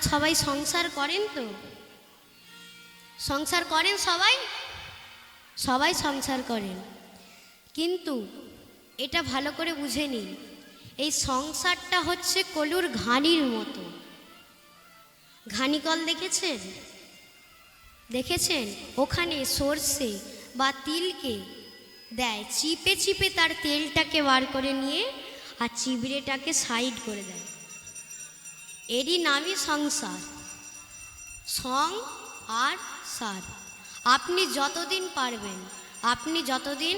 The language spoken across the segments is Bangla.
সবাই সংসার করেন তো? সংসার করেন সবাই? সবাই সংসার করেন, কিন্তু এটা ভালো করে বুঝে নিন, এই সংসারটা হচ্ছে কলুর ঘানির মতো। ঘানিকল দেখেছেন? দেখেছেন? ওখানে সর্ষে বা তিলকে দেয়, চিপে চিপে তার তেলটাকে বার করে নিয়ে আর চিবড়েটাকে সাইড করে দেয়। এরই নামই সংসার। সং আর সার। আপনি যতদিন পারবেন, আপনি যতদিন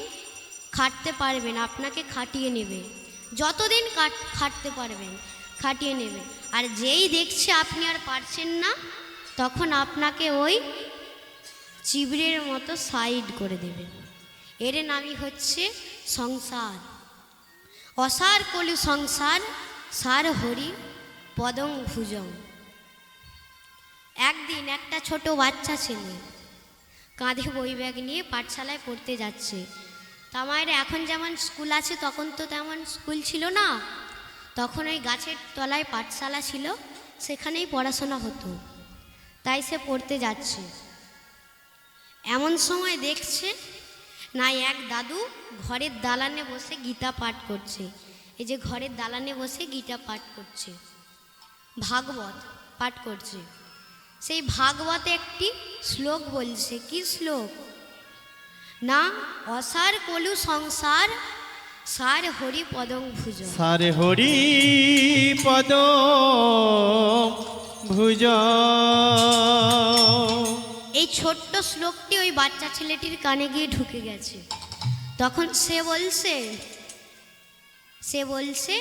খাটতে পারবেন, আপনাকে খাটিয়ে নেবে। যতদিন খাটতে পারবেন খাটিয়ে নেবে। আর যেই দেখছে আপনি আর পারছেন না, তখন আপনাকে ওই চিবড়ের মতো সাইড করে দেবে। এর নামই হচ্ছে সংসার। অসার কলু সংসার, সার হরি পদং ভুজং। একদিন একটা ছোট বাচ্চা ছেলে কাঁধে বই ব্যাগ নিয়ে পাঠশালায় পড়তে যাচ্ছে। তা মায়ের এখন যেমন স্কুল আছে, তখন তো তেমন স্কুল ছিল না। তখন ওই গাছের তলায় পাঠশালা ছিল, সেখানেই পড়াশোনা হতো। তাই সে পড়তে যাচ্ছে। এমন সময় দেখছে না এক দাদু ঘরের দালানে বসে গীতা পাঠ করছে। এই যে ঘরের দালানে বসে গীতা পাঠ করছে, ভাগবত পাঠ করছে। সেই ভাগবতে একটি শ্লোক বলছে। কি শ্লোক? না, অসার কলু সংসার, সার হরি পদং ভুজ। সার হরি পদং ভুজ। এই ছোট্ট শ্লোকটি ওই বাচ্চা ছেলেটির কানে গিয়ে ঢুকে গেছে। তখন সে বলছে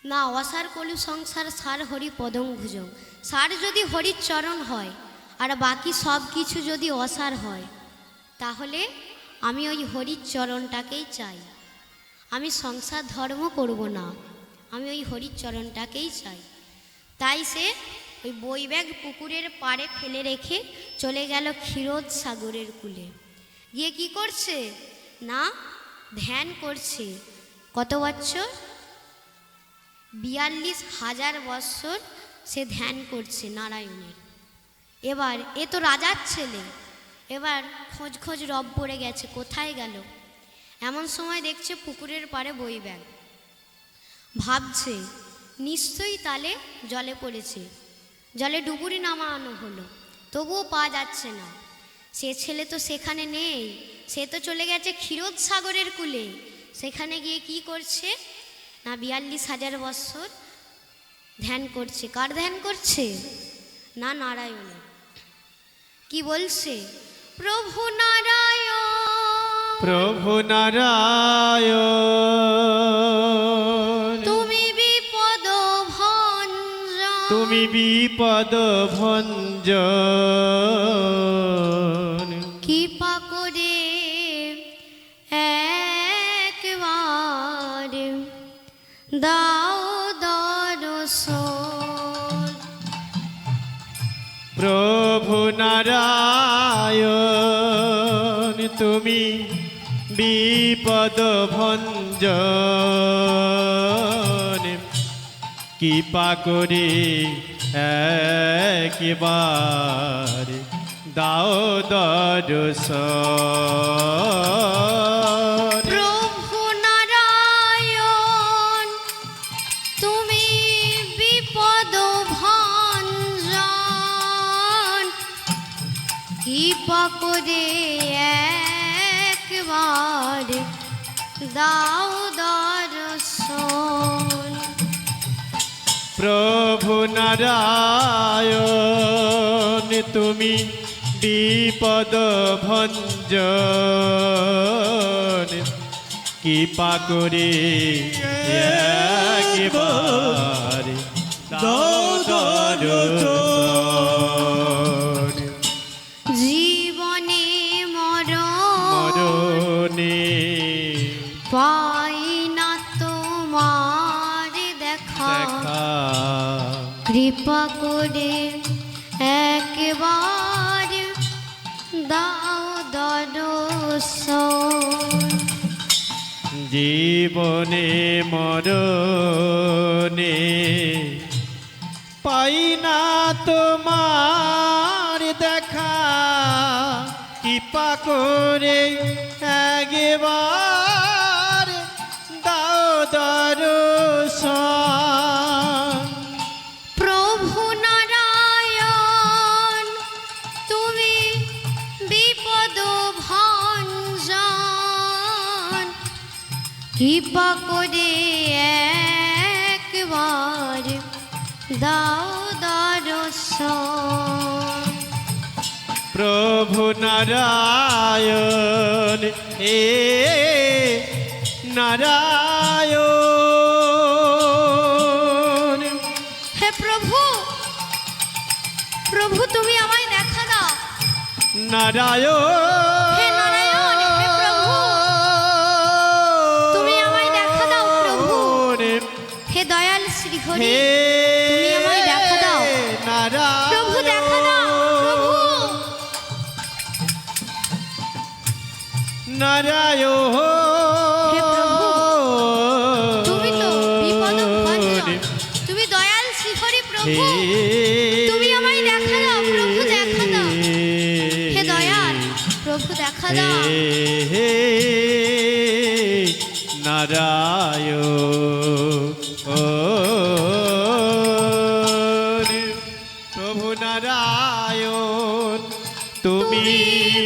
না, অসার কলু সংসার, সার হরি পদং ভুজং। সার যদি হরির চরণ হয় আর বাকি সব কিছু যদি অসার হয়, তাহলে আমি ওই হরির চরণটাকেই চাই। আমি সংসার ধর্ম করব না, আমি ওই হরির চরণটাকেই চাই। তাই সে ওই বই ব্যাগ পুকুরের পাড়ে ফেলে রেখে চলে গেল ক্ষীরোদ সাগরের কূলে। গিয়ে কি করছে? না, ধ্যান করছে। কত বছর? 42,000 বৎসর সে ধ্যান করছে নারায়ণের। এবার এ তো রাজার ছেলে, এবার খোঁজ রব পড়ে গেছে, কোথায় গেল? এমন সময় দেখছে পুকুরের পাড়ে বই ব্যাগ। ভাবছে নিশ্চয়ই তালে জলে পড়েছে, জলে ডুবুরি নামানো হলো, তবুও পাওয়া যাচ্ছে না। সে ছেলে তো সেখানে নেই, সে তো চলে গেছে ক্ষীরোদ সাগরের কূলে। সেখানে গিয়ে কি করছে? না, 42,000 বৎসর ধ্যান করছে। কার ধ্যান করছে? না, নারায়ণের। কি বলছে? প্রভু নারায়ণ, প্রভু নারায়ণ, তুমি বিপদ ভঞ্জন, তুমি বিপদ ভঞ্জন। কৃপা করে একবার দাও দর্শন। প্রভু নারায়ণ, তুমি বিপদ ভঞ্জন। কৃপা করে একবার দাও দর্শন। প্রভু নারায়ণ, তুমি বিপদ ভঞ্জন, কৃপা করে একবার দাও দর্শন। প্রভু নারায়ণ, তুমি বিপদ ভঞ্জন। কৃপা করে একবার দাও দর্শন। জীবনে মরণে পাই না তোমার দেখা, কৃপা করে একবার দাও দর্শন। জীবনে মরণে পাই না তোমার দেখা, কৃপা করে একবার দাও দর্শন। প্রভু নারায়ণ তুমি বিপদ ভঞ্জন, কৃপা করে একবার দাও দর্শন। প্রভু নারায়ণ এ নারায়ণ। হে প্রভু, প্রভু তুমি আমায় দেখা দাও। নারায়ণ হে নারায়ণ, হে প্রভু তুমি আমায় দেখা দাও। প্রভু হে দয়াল শ্রী হরি তুমি আমায় দেখা দাও। প্রভু দেখা দাও। প্রভু নারায়ণ হে প্রভু তুমি তো বিপদ ভঞ্জন, তুমি দয়াল শ্রী হরি। প্রভু তুমি আমায় দেখা দাও। প্রভু দেখা দাও। হে দয়াল প্রভু দেখা দাও। নারায়ণ প্রভু নারায়ণ তুমি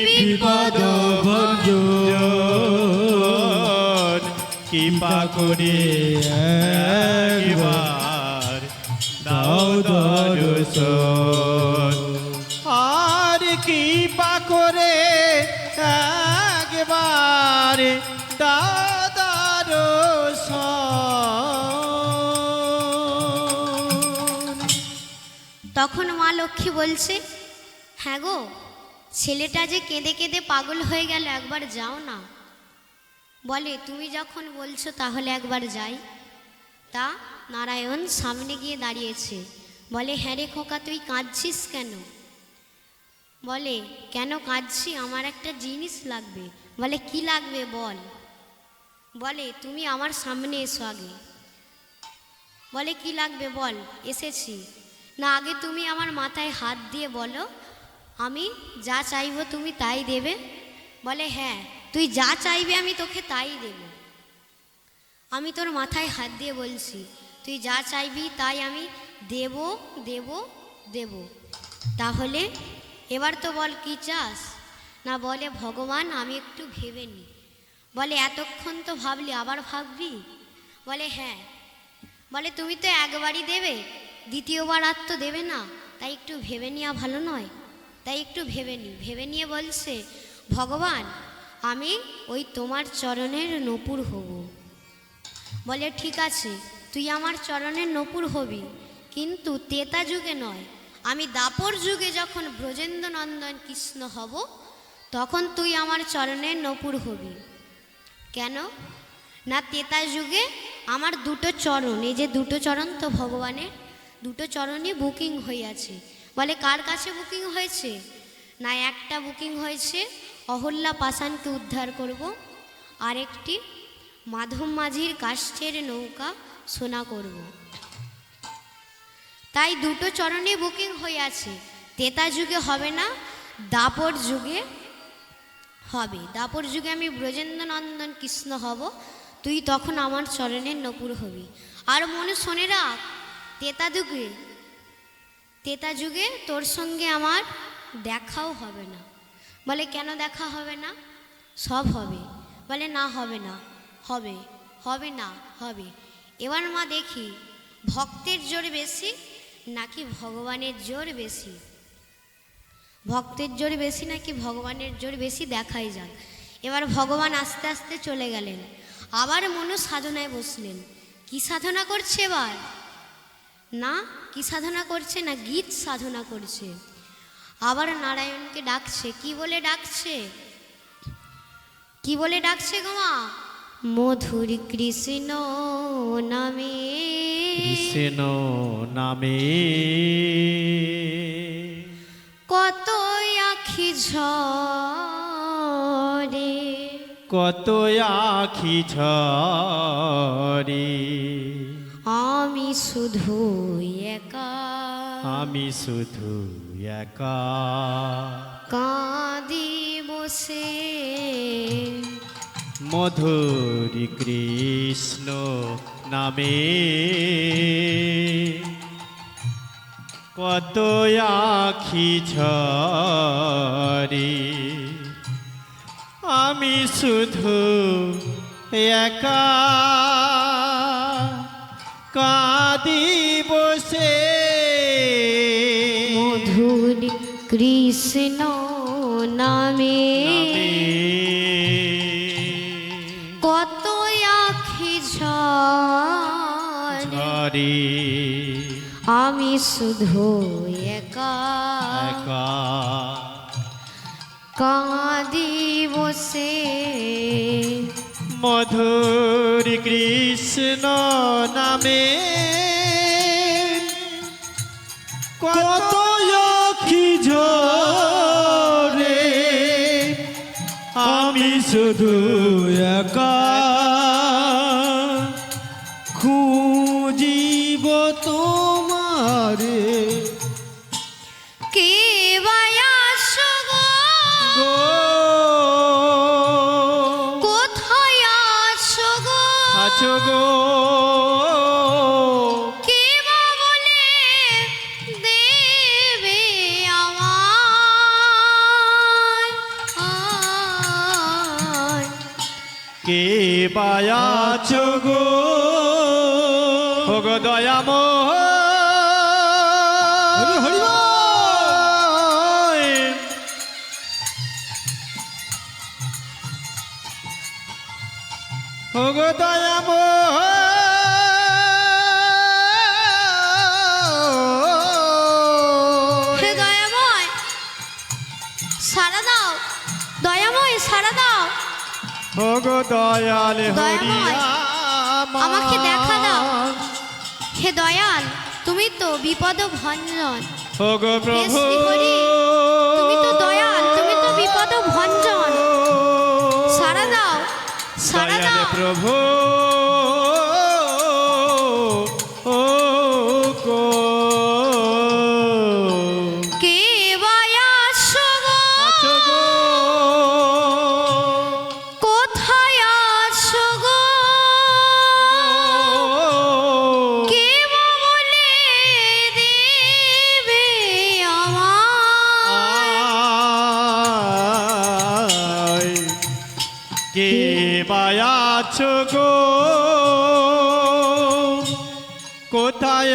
বিপদ ভঞ্জন, কৃপা করে একবার দাও দর্শন। আর কৃপা করে একবার দাও দর্শন। তখন মা লক্ষ্মী বলছে, হ্যাঁ গো, ছেলেটা যে কেঁদে কেঁদে পাগল হয়ে গেল, একবার যাও না। বলে তুমি যখন বলছো তাহলে একবার যাই। তা নারায়ণ সামনে গিয়ে দাঁড়িয়েছে। বলে, হ্যাঁ রে খোকা তুই কাঁদছিস কেন? বলে, কেন কাঁদছি, আমার একটা জিনিস লাগবে। বলে, কি লাগবে বল। বলে, তুমি আমার সামনে এসো আগে। বলে, কি লাগবে বল। এসেছি না, আগে তুমি আমার মাথায় হাত দিয়ে বলো, আমি যা চাইবো তুমি তাই দেবে। বলে, হ্যাঁ তুই যা চাইবে আমি তোকে তাই দেব। আমি তোর মাথায় হাত দিয়ে বলছি, তুই যা চাইবি তাই আমি দেব দেব দেব। তাহলে এবার তো বল কি চাস। না বলে, ভগবান আমি একটু ভেবে নি। বলে, এতক্ষণ তো ভাবলি, আবার ভাববি। বলে, হ্যাঁ। বলে, তুমি তো একবারই দেবে, দ্বিতীয়বার আর তো দেবে না, তাই একটু ভেবে নেওয়া ভালো নয়। তাই একটু ভেবে নি। ভেবে নিয়ে বলছে, ভগবান আমি ওই তোমার চরণের নূপুর হব। বলে, ঠিক আছে তুই আমার চরণের নূপুর হবি, কিন্তু তেতা যুগে নয়, আমি দাপর যুগে যখন ব্রজেন্দ্র নন্দন কৃষ্ণ হব তখন তুই আমার চরণের নূপুর হবি। কেন না, তেতা যুগে আমার দুটো চরণ, এই যে দুটো চরণ তো ভগবানের, দুটো চরণই বুকিং হয়ে আছে। বলে, কার কাছে বুকিং হয়েছে? না, একটা বুকিং হয়েছে অহল্যা পাষাণকে উদ্ধার করব, আরেকটি মাধব মাঝির কাষ্ঠের নৌকা সোনা করব। তাই দুটো চরণে বুকিং হয়ে আছে। তেতা যুগে হবে না, দাপর যুগে হবে। দাপর যুগে আমি ব্রজেন্দ্র নন্দন কৃষ্ণ হব, তুই তখন আমার চরণের নূপুর হবি। আর মনে শোনে রাখ, তেতা যুগে তোর সঙ্গে আমার দেখাও হবে না। বলে, কেন দেখা হবে না? সব হবে। বলে, না হবে না, হবে, হবে না, হবে। এবার মা দেখি ভক্তের জোর বেশি নাকি ভগবানের জোর বেশি। ভক্তের জোর বেশি নাকি ভগবানের জোর বেশি, দেখাই যাক। এবার ভগবান আস্তে আস্তে চলে গেলেন, আবার মনু সাধনায় বসলেন। কি সাধনা করছে এবার? না কি সাধনা করছে? না গীত সাধনা করছে। আবার নারায়ণকে ডাকছে। কি বলে ডাকছে? কি বলে ডাকছে গো মা? মধুর কৃষ্ণ নামে, কৃষ্ণ নামে কত আখি ঝরে, কত আখি ঝরে, আমি শুধু একা আমি শুধু একা কাঁদি বসে মধুর কৃষ্ণ নামে কত আখি ঝরে আমি শুধু একা কাঁদি বসে মধুর কৃষ্ণ নামে কত আখি ঝরে ঝরে আমি শুধু একা একা কাঁদি বসে মধুর কৃষ্ণ নামে কত আখি ঝরে আমি শুধু একা খুঁজিব তোমারে কে বায়াসো গো গো কোথায় আছো গো আছো গো কে বা বলে দেবে আমায় কে বায়াছো গো গো দয়াম গো দয়াম হে দয়াময় সারা দাও দয়াময় সারা দাও গো দয়াল দয়াময়, আমাকে দেখা দাও। হে দয়াল তুমি তো বিপদ ভঞ্জন গো প্রভু শ্রীহরি, তুমি তো দয়াল তুমি তো বিপদ ভঞ্জন সারা দাও সারা দয়াল দাও প্রভু ও গো কে বায়াসো গো আছো গো কোথায় আছো গো কে বা বলে দেবে আমায় কে বায়াছো গো কোথায়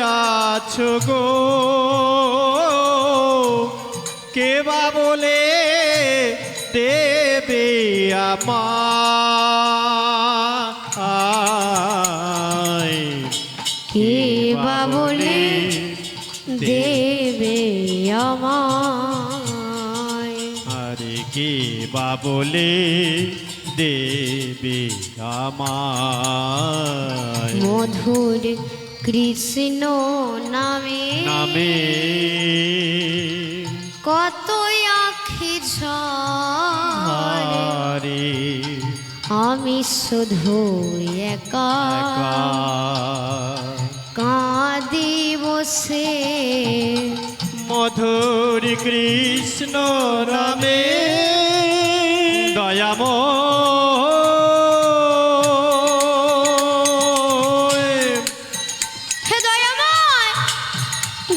আছো গো কে বা বলে দেবে আমায় কে বা বলে দেবে আমায় আরে কে বা বলে দেবে আমায় মধুর কৃষ্ণ নামে নামে কত আখি ঝরে হারে আমি শুধু একা একা কাঁদি বসে মধুর কৃষ্ণ নামে দয়াম হে দয়াময়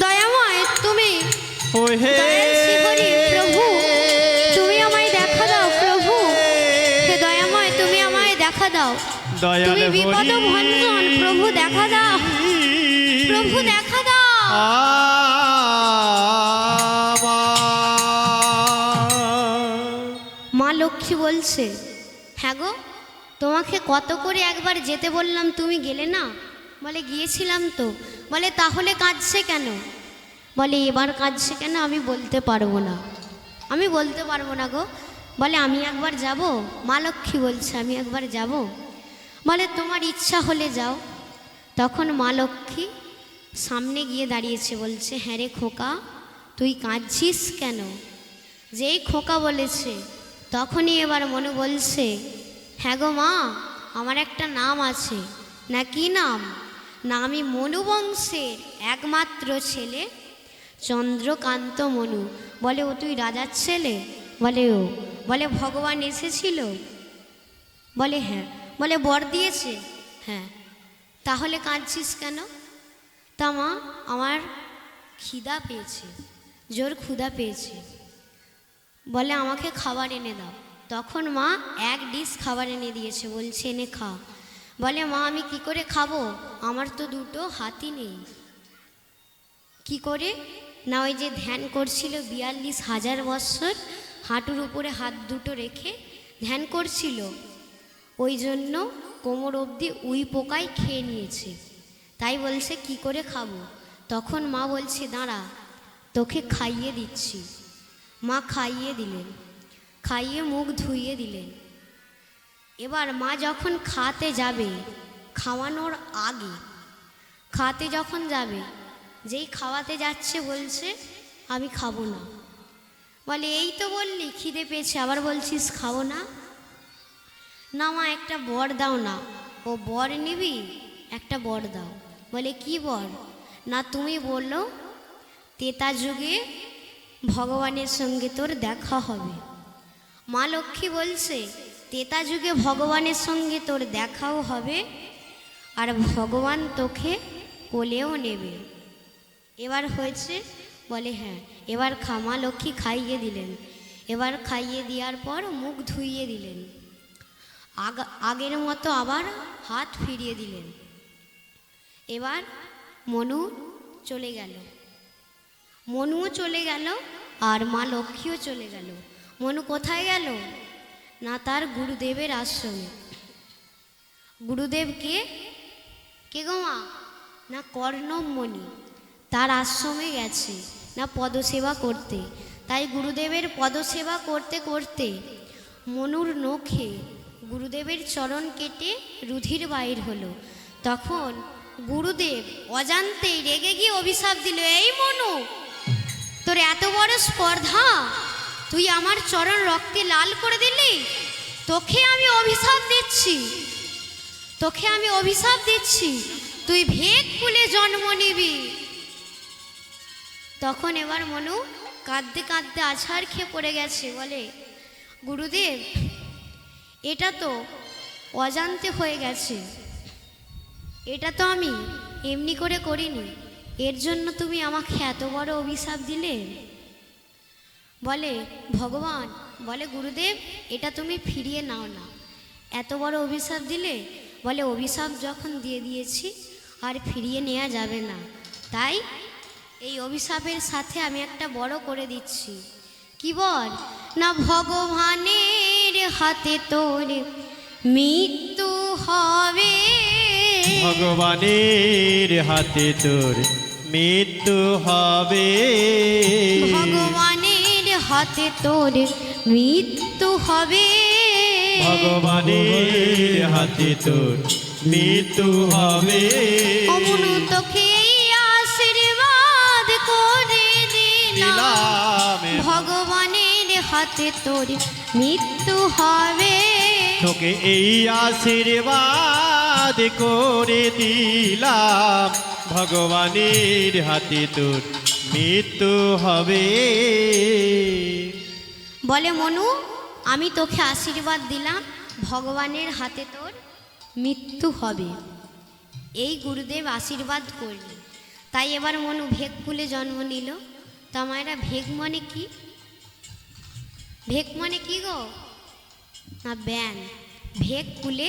দয়াময় তুমি ও হে দয়াল শ্রীহরি, প্রভু, তুমি আমায় দেখা দাও প্রভু হে দয়াময় তুমি আমায় দেখা দাও দয়াল তুমি বিপদ হরি। ভঞ্জন প্রভু দেখা দাও প্রভু দেখা দাও মা লক্ষ্মী বলছে হ্যাঁ গো তোমাকে কত করে একবার যেতে বললাম তুমি গেলে না বলে গিয়েছিলাম তো বলে তাহলে কাঁদছে কেন বলে এবার কাঁদছে কেন আমি বলতে পারবো না আমি বলতে পারবো না গো বলে আমি একবার যাব মা লক্ষ্মী বলছে আমি একবার যাব বলে তোমার ইচ্ছা হলে যাও তখন মা লক্ষ্মী সামনে গিয়ে দাঁড়িয়েছে বলছে হ্যাঁ রে খোকা তুই কাঁদছিস কেন যেই খোকা বলেছে তখনই এবার মনে বলছে হ্যাঁ গো মা আমার একটা নাম আছে না কি নাম না আমি মনু বংশের একমাত্র ছেলে চন্দ্রকান্ত মনু। বলে ও তুই রাজার ছেলে? বলে ও। বলে ভগবান এসেছিল? বলে হ্যাঁ। বলে বর দিয়েছে? হ্যাঁ। তাহলে কাঁদছিস কেন? তা মা আমার খিদা পেয়েছে, জোর ক্ষুধা পেয়েছে। বলে আমাকে খাবার এনে দাও। তখন মা এক ডিশ খাবার এনে দিয়েছে, বলছে এনে খা। বলে মা আমি কি করে খাবো, আমার তো দুটো হাতই নেই। কি করে? না ওই যে ধ্যান করছিল 42,000 বৎসর, হাঁটুর উপরে হাত দুটো রেখে ধ্যান করছিল, ওই জন্য কোমর অবধি উই পোকায় খেয়ে নিয়েছে। তাই বলছে কি করে খাবো। তখন মা বলছে দাঁড়া তোকে খাইয়ে দিচ্ছি। মা খাইয়ে দিলেন, খাইয়ে মুখ ধুইয়ে দিলেন। এবার মা যখন খাতে যাবে, খাওয়ানোর আগে খাতে যখন যাবে, যেই খাওয়াতে যাচ্ছে বলছে আমি খাবো না। বলে এই তো বললি খিদে পেয়েছে, আবার বলছিস খাবো না? না মা একটা বর দাও না। ও বর নিবি? একটা বর দাও। বলে কি বর? না তুমি বললো তেতা যুগে ভগবানের সঙ্গে তোর দেখা হবে। মা লক্ষ্মী বলছে তেতা যুগে ভগবানের সঙ্গে তোর দেখাও হবে, আর ভগবান তোকে কোলেও নেবে। এবার হয়েছে? বলে হ্যাঁ। এবার মা লক্ষ্মী খাইয়ে দিলেন। এবার খাইয়ে দেওয়ার পর মুখ ধুইয়ে দিলেন, আগের মতো আবার হাত ফিরিয়ে দিলেন। এবার মনু চলে গেল, মনুও চলে গেল আর মা লক্ষ্মীও চলে গেল। মনু কোথায় গেল? না তার গুরুদেবের আশ্রমে। গুরুদেব কে? কে গো মা? না কর্ণমণি, তার আশ্রমে গেছে না পদসেবা করতে। তাই গুরুদেবের পদসেবা করতে করতে মনুর নখে গুরুদেবের চরণ কেটে রুধির বাইর হলো। তখন গুরুদেব অজান্তেই রেগে গিয়ে অভিশাপ দিল, এই মনু তোর এত বড় স্পর্ধা, তুই আমার চরণ রক্তে লাল করে দিলি, তোকে আমি অভিশাপ দিচ্ছি, তোকে আমি অভিশাপ দিচ্ছি, তুই ভেক কুলে জন্ম নিবি। তখন এবার মনু কাঁদতে কাঁদতে আছাড় খেয়ে পড়ে গেছে। বলে গুরুদেব এটা তো অজান্তে হয়ে গেছে, এটা তো আমি এমনি করে করিনি, এর জন্য তুমি আমাকে এত বড় অভিশাপ দিলে। বলে ভগবান, বলে গুরুদেব এটা তুমি ফিরিয়ে নাও না, এত বড় অভিশাপ দিলে। বলে অভিশাপ যখন দিয়ে দিয়েছি আর ফিরিয়ে নেওয়া যাবে না, তাই এই অভিশাপের সাথে আমি একটা বড় করে দিচ্ছি। কি বল? না ভগবানের হাতে তোর মৃত্যু হবে, ভগবানের হাতে তোর মৃত্যু হবে, ভগবানের হাতে তোর মৃত্যু হবে, ভগবানের হাতে তোর মৃত্যু হবে। অমন তোকে আশীর্বাদ করে দিলাম, ভগবানের হাতে তোর মৃত্যু হবে। তোকে এই আশীর্বাদ করে দিলাম, ভগবানের হাতে তোর মৃত্যু হবে। বলে মনু আমি তোকে আশীর্বাদ দিলাম, ভগবানের হাতে তোর মৃত্যু হবে। এই গুরুদেব আশীর্বাদ করলেন। তাই এবার মনু ভেগকুলে জন্ম নিল। তা মায়েরা ভেগ মানে কি? ভেগ মানে কি গো? না ব্যান। ভেগকুলে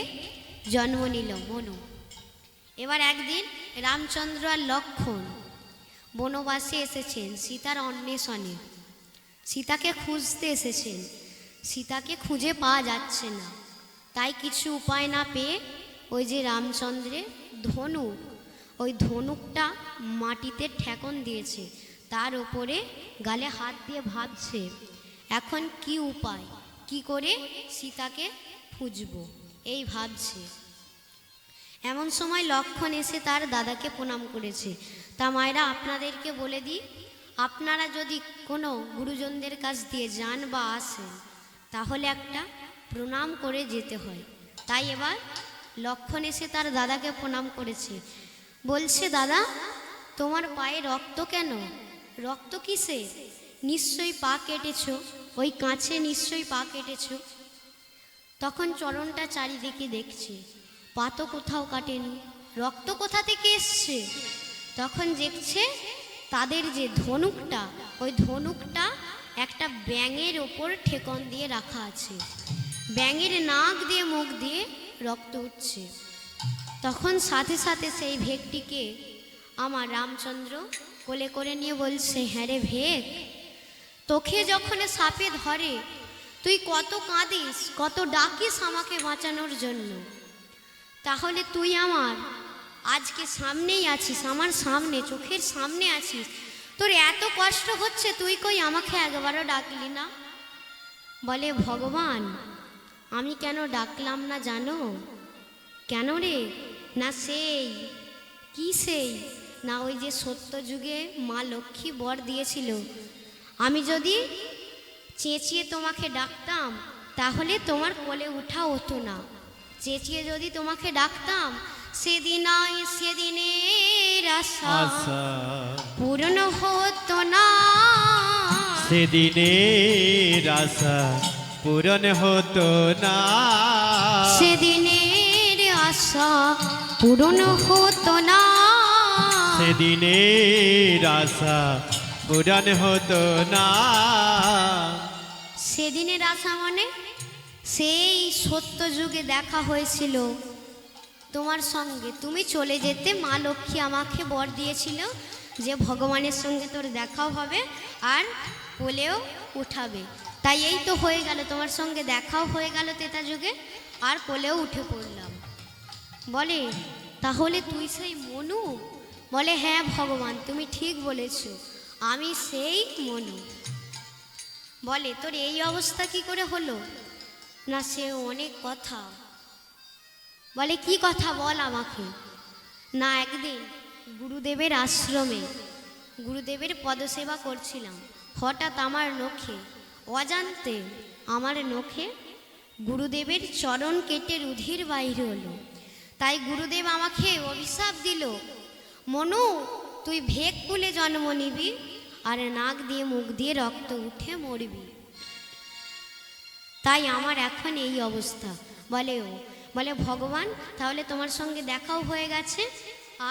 জন্ম নিল মনু। এবার একদিন রামচন্দ্র আর লক্ষ্মণ বনবাসে এসেছেন সীতার অন্বেষণে, সীতাকে খুঁজতে এসেছেন। সীতাকে খুঁজে পাওয়া যাচ্ছে না, তাই কিছু উপায় না পেয়ে ওই যে রামচন্দ্রের ধনুক, ওই ধনুকটা মাটিতে ঠেকন দিয়েছে, তার ওপরে গালে হাত দিয়ে ভাবছে এখন কি উপায়, কি করে সীতাকে খুঁজবো, এই ভাবছে। এমন সময় লক্ষ্মণ এসে তার দাদাকে প্রণাম করেছে। তা মায়েরা আপনাদেরকে বলে দিই, আপনারা যদি কোনো গুরুজনদের কাছ দিয়ে যান বা আসেন, তাহলে একটা প্রণাম করে যেতে হয়। তাই এবার লক্ষ্মণ এসে তার দাদাকে প্রণাম করেছে। বলছে, দাদা তোমার পায়ে রক্ত কেন? রক্ত কিসে? নিশ্চয়ই পা কেটেছো, ওই কাছে নিশ্চয়ই পা কেটেছো। তখন চরণটা চারিদিকে দেখছে, পা তো কোথাও কাটেনি, রক্ত কোথা থেকে এসছে? তখন দেখছে তাদের যে ধনুকটা, ওই ধনুকটা একটা ব্যাঙের ওপর ঠেকন দিয়ে রাখা আছে, ব্যাঙের নাক দিয়ে মুখ দিয়ে রক্ত উঠছে। তখন সাথে সাথে সেই ভেকটিকে আমার রামচন্দ্র কোলে করে নিয়ে বলছে, হ্যাঁ রে ভেক, তোকে যখন সাপে ধরে তুই কত কাঁদিস, কত ডাকিস আমাকে বাঁচানোর জন্য, তাহলে তুই আমার আজকে সামনেই আছিস, আমার সামনে চোখের সামনে আছিস, তোর এত কষ্ট হচ্ছে, তুই কই আমাকে একবারও ডাকলি না? বলে, ভগবান আমি কেন ডাকলাম না জানো? কেন রে? না সেই কি সেই না ওই যে সত্য যুগে মা লক্ষ্মী বর দিয়েছিল, আমি যদি চেঁচিয়ে তোমাকে ডাকতাম তাহলে তোমার কোলে উঠা হতো না, চেঁচিয়ে যদি তোমাকে ডাকতাম সেদিনের আশা পূর্ণ হতো না, সেদিনের আশা পূরণ হতো না, সেদিনের আশা পূরণ হতো না, সেদিনের আশা পূরণ হতো না। সেদিনের আশা মানে সেই সত্য যুগে দেখা হয়েছিল তোমার সঙ্গে, তুমি চলে যেতে মা লক্ষ্মী আমাকে বর দিয়েছিল যে ভগবানের সঙ্গে তোর দেখাও হবে আর কোলেও উঠাবে, তাই এই তো হয়ে গেল, তোমার সঙ্গে দেখাও হয়ে গেল ত্রেতা যুগে আর কোলেও উঠে পড়লাম। বলে, তাহলে তুই সেই মনু? বলে, হ্যাঁ ভগবান তুমি ঠিক বলেছ, আমি সেই মনু। বলে, তোর এই অবস্থা কি করে হলো? না সে অনেক কথা। বলে, কি কথা বল আমাকে। না একদিন গুরুদেবের আশ্রমে গুরুদেবের পদসেবা করছিলাম, হঠাৎ আমার নখে অজান্তে আমার নখে গুরুদেবের চরণ কেটে রুধির বাইর হলো, তাই গুরুদেব আমাকে অভিশাপ দিল, মনু তুই ভেক কুলে জন্ম নিবি আর নাক দিয়ে মুখ দিয়ে রক্ত উঠে মরবি, তাই আমার এখন এই অবস্থা। বলে ভগবান তাহলে তোমার সঙ্গে দেখাও হয়ে গেছে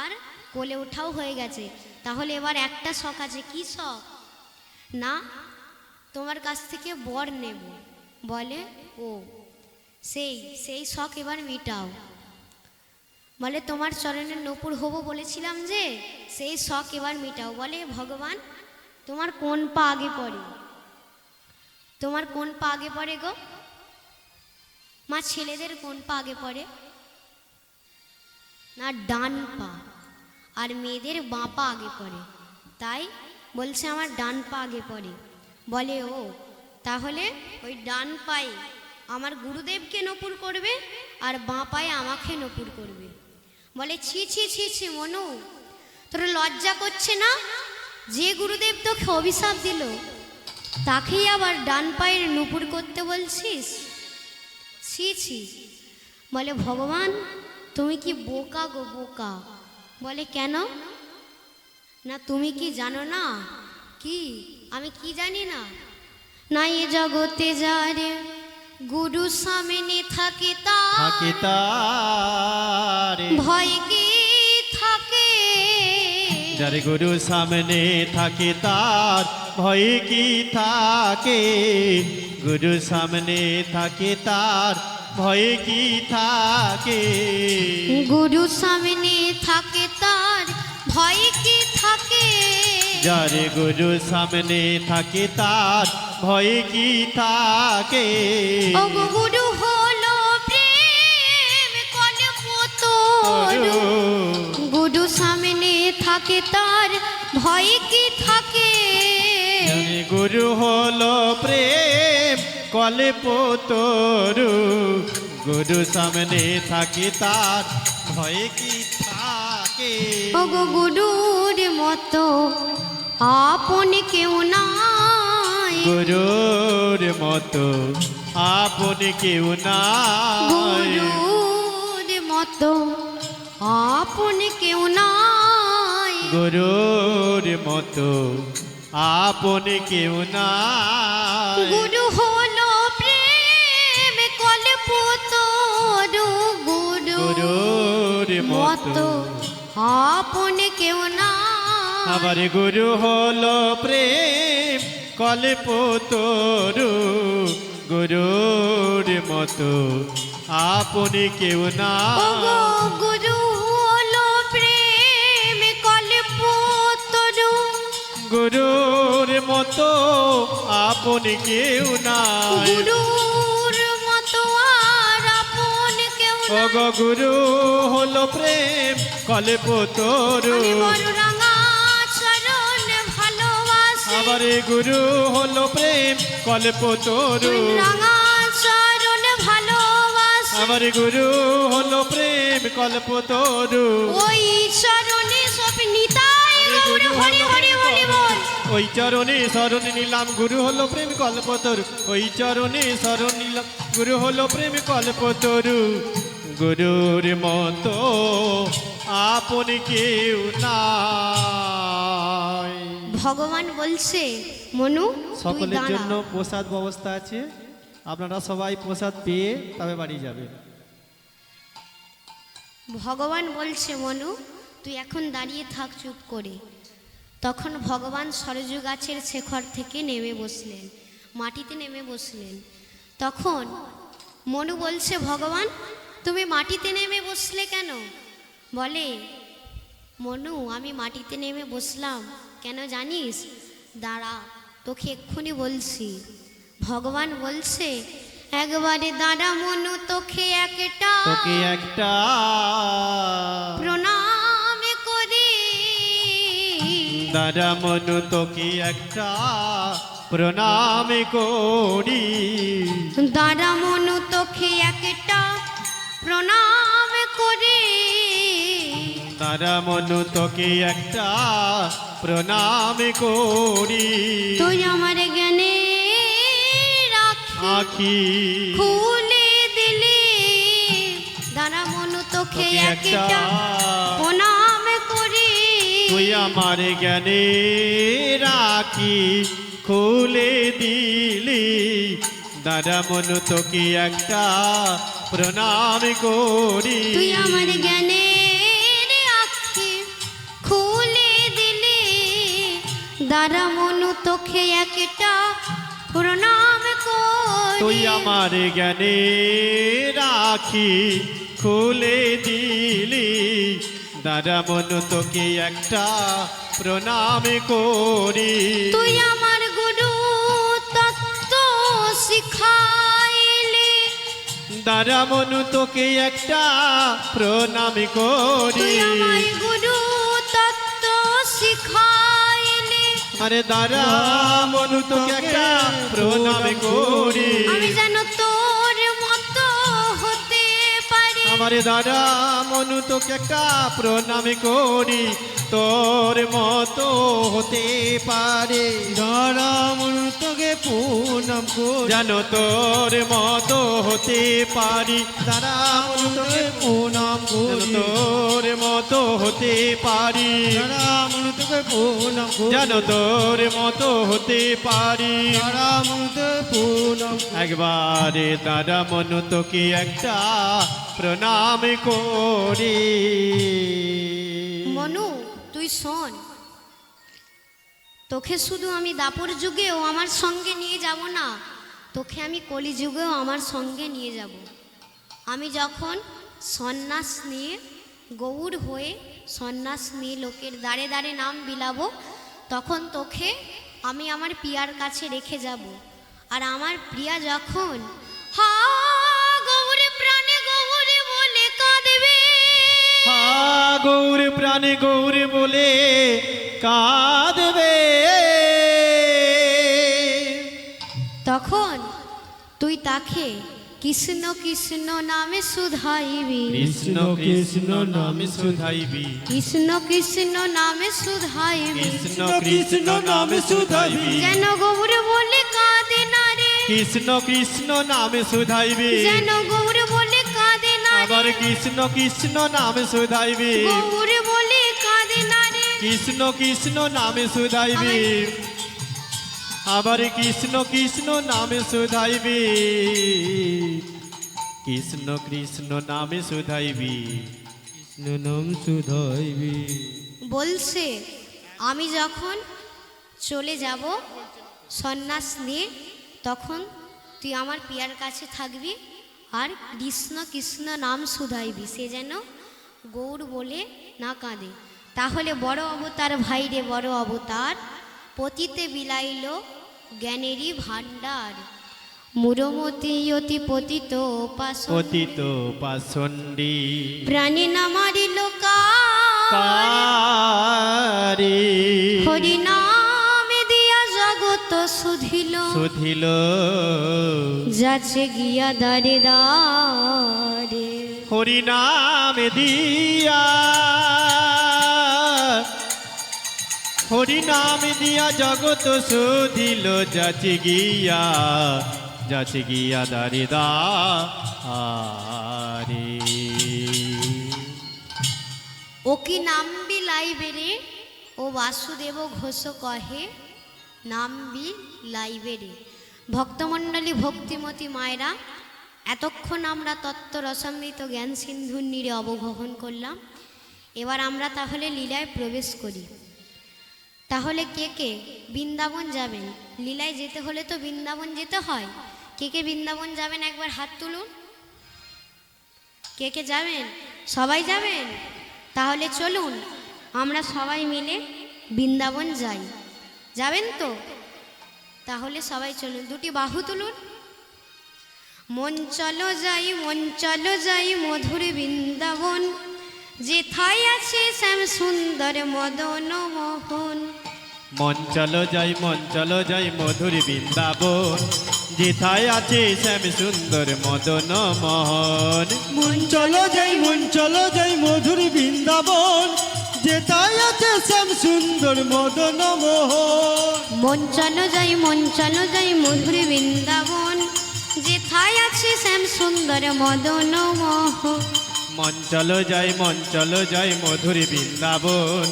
আর কোলে ওঠাও হয়ে গেছে, তাহলে এবার একটা শখ আছে। কি শখ? না তোমার কাছ থেকে বর নেব। বলে, ও সেই শখ এবার মিটাও। বলে, তোমার চরণের নূপুর হবো বলেছিলাম যে, সেই শখ এবার মিটাও। বলে, ভগবান তোমার কোন পা আগে পড়ে? তোমার কোন পা আগে পড়ে গো? মা ছেলেদের কোন পা আগে পড়ে? না ডান পা, আর মেয়েদের বাঁ পা আগে পড়ে, তাই বলছে আমার ডান পা আগে পড়ে। বলে, ও তাহলে ওই ডান পায়ে আমার গুরুদেবকে নপুর করবে আর বাঁ পায়ে আমাকে নপুর করবে। বলে, ছি ছি ছি ছি মনু, তোর লজ্জা করছে না? যে গুরুদেব তোকে অভিশাপ দিল তাকেই আবার ডান পায়ের নূপুর করতে বলছিস? ছি ছি। বলে, ভগবান তুমি কি বোকা গো বোকা। বলে, কেন? না তুমি কি জানো না? কি? আমি কি জানি না? না এ জগতে যারে গুরু সামনে থাকে তার ভয় কি থাকে, যার গুরু সামনে থাকে তার ভয় কি থাকে, গুরু সামনে থাকে তার ভয় কি থাকে, গুরু সামনে থাকে তার ভয় কি থাকে, যার গুরু সামনে থাকে তার ভয় কি থাকে। ও গুরু হলো প্রেম কল্পতরু, গুরু সামনে থাকে তার ভয় কি থাকে, গুরু হলো প্রেম কল্পতরু, গুরু সামনে থাকে তার ভয় কি থাকে। ও গুরুর মতো আপন কেউ নাই, গুরুর মতো আপন কেউ নাই, গুরুর মতো আপন কেউ নাই। গুরুর মতো আপন কেউ নাই গুরু হলো প্রেম কল্পতরু গুরু গুরুর মতো মতো আপন কেউ না আবার গুরু হলো প্রেম কল্পতরু গুরুর মতো আপন কেউ ওগো নাই গুরু হলো প্রেম কল্পতরু গুরুর মতো আপন কেউ নাই গুরুর মতো আর আপন কেউ না ওগো গুরু হলো প্রেম কল্পতরু আমি বড় রাঙা চরণ ভালোবাসি আবার গুরু হলো প্রেম কল্পতরু তুই রাঙা চরণ ভালোবাসি আবার গুরু হলো প্রেম কল্পতরু ওই চরণে সব নিতাই গৌর হরি হরি হরি বল ওই চরণে শরণ নিলাম গুরু হলো প্রেম কল্পতরু ওই চরণে শরণ নিলাম গুরু হলো প্রেম কল্পতরু গুরুর মতো আপন কেউ নাই ভগবান বলছে মনু তুই সকলের দাঁড়া। জন্য প্রসাদ ব্যবস্থা আছে আপনারা সবাই প্রসাদ পেয়ে তবে বাড়ি যাবেন ভগবান বলছে মনু তুই এখন দাঁড়িয়ে থাক চুপ করে তখন ভগবান সরজু গাছের শেখর থেকে নেমে বসলেন মাটিতে নেমে বসলেন তখন মনু বলছে ভগবান তুমি মাটিতে নেমে বসলে কেন বলে মনু আমি মাটিতে নেমে বসলাম কেন জানিস দাঁড়া তোকে এক্ষুনি বলছি ভগবান বলছে একবারে দাঁড়া মনু তোকে একটা তোকে একটা প্রণাম করি দাদা মনু তোকে একটা প্রণাম করি দাঁড়া মনু তোকে একটা প্রণাম করি দাদা মনু তোকে একটা প্রণাম করি তুই আমার জ্ঞানে আখি খুলে দিলি দাঁড়া মনু তোকে তোকে একটা একটা প্রণাম করি তুই আমার জ্ঞানে রাখি খুলে দিলি দাদা মনু তোকে একটা প্রণাম করি তুই আমার জ্ঞানের আখি খুলে দিলি দাঁড়া মনু তোকে একটা প্রণাম করি তুই আমার জ্ঞানে রাখি খুলে দিলি দাদা মনু তোকে একটা প্রণাম করি তুই আমার গুরু তত্ত্ব শিখাইলি দাদা মনু তোকে একটা প্রণাম করি তুই আমার গুরু তত্ত্ব শিখাইলি আরে দাদা মনু তোকে একটা প্রণাম করি আমি যেন তোর মতো হতে পারি আমারে দাদা মনু তোকে একটা প্রণাম করি তোর মতো হতে পারে দাঁড়া মনু তোকে প্রণাম করি জানো তোর মতো হতে পারি দাঁড়া মনু তোকে প্রণাম করি তোর মতো হতে পারি দাঁড়া মনু তোকে প্রণাম করি জানো তোর মতো হতে পারি দাঁড়া মনু তোকে প্রণাম করি একবারে দাদা মনু তোকে একটা প্রণাম করি মনু তুই শোন তোকে শুধু আমি দাপর যুগেও আমার সঙ্গে নিয়ে যাব না তোকে আমি কলি যুগেও আমার সঙ্গে নিয়ে যাব আমি যখন সন্ন্যাস নিয়ে গৌর হয়ে সন্ন্যাস নিয়ে লোকের দাঁড়ে দাঁড়ে নাম বিলাবো তখন তোকে আমি আমার প্রিয়ার কাছে রেখে যাব আর আমার প্রিয়া যখন হা গৌরে প্রাণে গৌরে বলে কাঁদবে হা গৌর প্রাণে গৌর বলে কাঁদবে তখন তুই তাকে কৃষ্ণ কৃষ্ণ নামে শুধাইবি কৃষ্ণ কৃষ্ণ নামে শুধাইবি কৃষ্ণ কৃষ্ণ নামে শুধাইবি কৃষ্ণ কৃষ্ণ নামে শুধাইবি যেন গৌর বলে কাঁদে না রে কৃষ্ণ কৃষ্ণ নামে শুধাইবি যেন গৌর বলে কাঁদে না রে আবার কৃষ্ণ কৃষ্ণ নামে শুধাইবি গৌর বলে কাঁদে না রে কৃষ্ণ কৃষ্ণ নামে শুধাইবি আবার কৃষ্ণ কৃষ্ণ নামে শুধাইবি কৃষ্ণ কৃষ্ণ নামে শুধাইবি কৃষ্ণ নাম সুধাইবি। বলছে আমি যখন চলে যাব সন্ন্যাস নিয়ে, তখন তুই আমার পিয়ার কাছে থাকবি আর কৃষ্ণ কৃষ্ণ নাম শুধাইবি, সে যেন গৌর বলে না কাঁদে। তাহলে বড় অবতার ভাইরে বড় অবতার, পতিতে বিলাইল জ্ঞানেরই ভাণ্ডার, মুরমতি অতি পতিত পতিত পাষণ্ডী প্রাণী না মারিল কারে হরি নামে দিয়া জগত সুধিল সুধিল যাচ্ছে গিয়া দারে দারে। হরি নামে দিয়া হরি নামে দিয়া জগত সুধিল যাচে গিয়া দারে দারে। ও কি নামবি লাইবেরে, ও বাসুদেব ঘোষ কহে নামবি লাইবেরে। ভক্তমণ্ডলী ভক্তিমতী মায়েরা, এতক্ষণ আমরা তত্ত্ব রসামৃত জ্ঞান সিন্ধুর নীরে অবগাহন করলাম। এবার আমরা তাহলে লীলায় প্রবেশ করি। তাহলে কে কে বৃন্দাবন যাবেন? লীলায় যেতে হলে তো বৃন্দাবন যেতে হয়। কে কে বৃন্দাবন যাবেন একবার হাত তুলুন। কে কে যাবেন? সবাই যাবেন? তাহলে চলুন আমরা সবাই মিলে বৃন্দাবন যাই। যাবেন তো? তাহলে সবাই চলুন, দুটি বাহু তুলুন। মন চলো যাই মধুর বৃন্দাবন, যেথায় আছে শ্যাম সুন্দর মদন মোহন। মন চলো যাই মধুর বৃন্দাবন, যেথায় আছে শ্যাম সুন্দর মদন মোহন। মন চলো যাই মধুর বৃন্দাবন, যেটাই আছে শ্যাম সুন্দর মদন মোহন। মন চলো যাই মধুর বৃন্দাবন, যেথায় আছে শ্যাম সুন্দর মদন মোহন। মন চলো যাই মধুর বৃন্দাবন,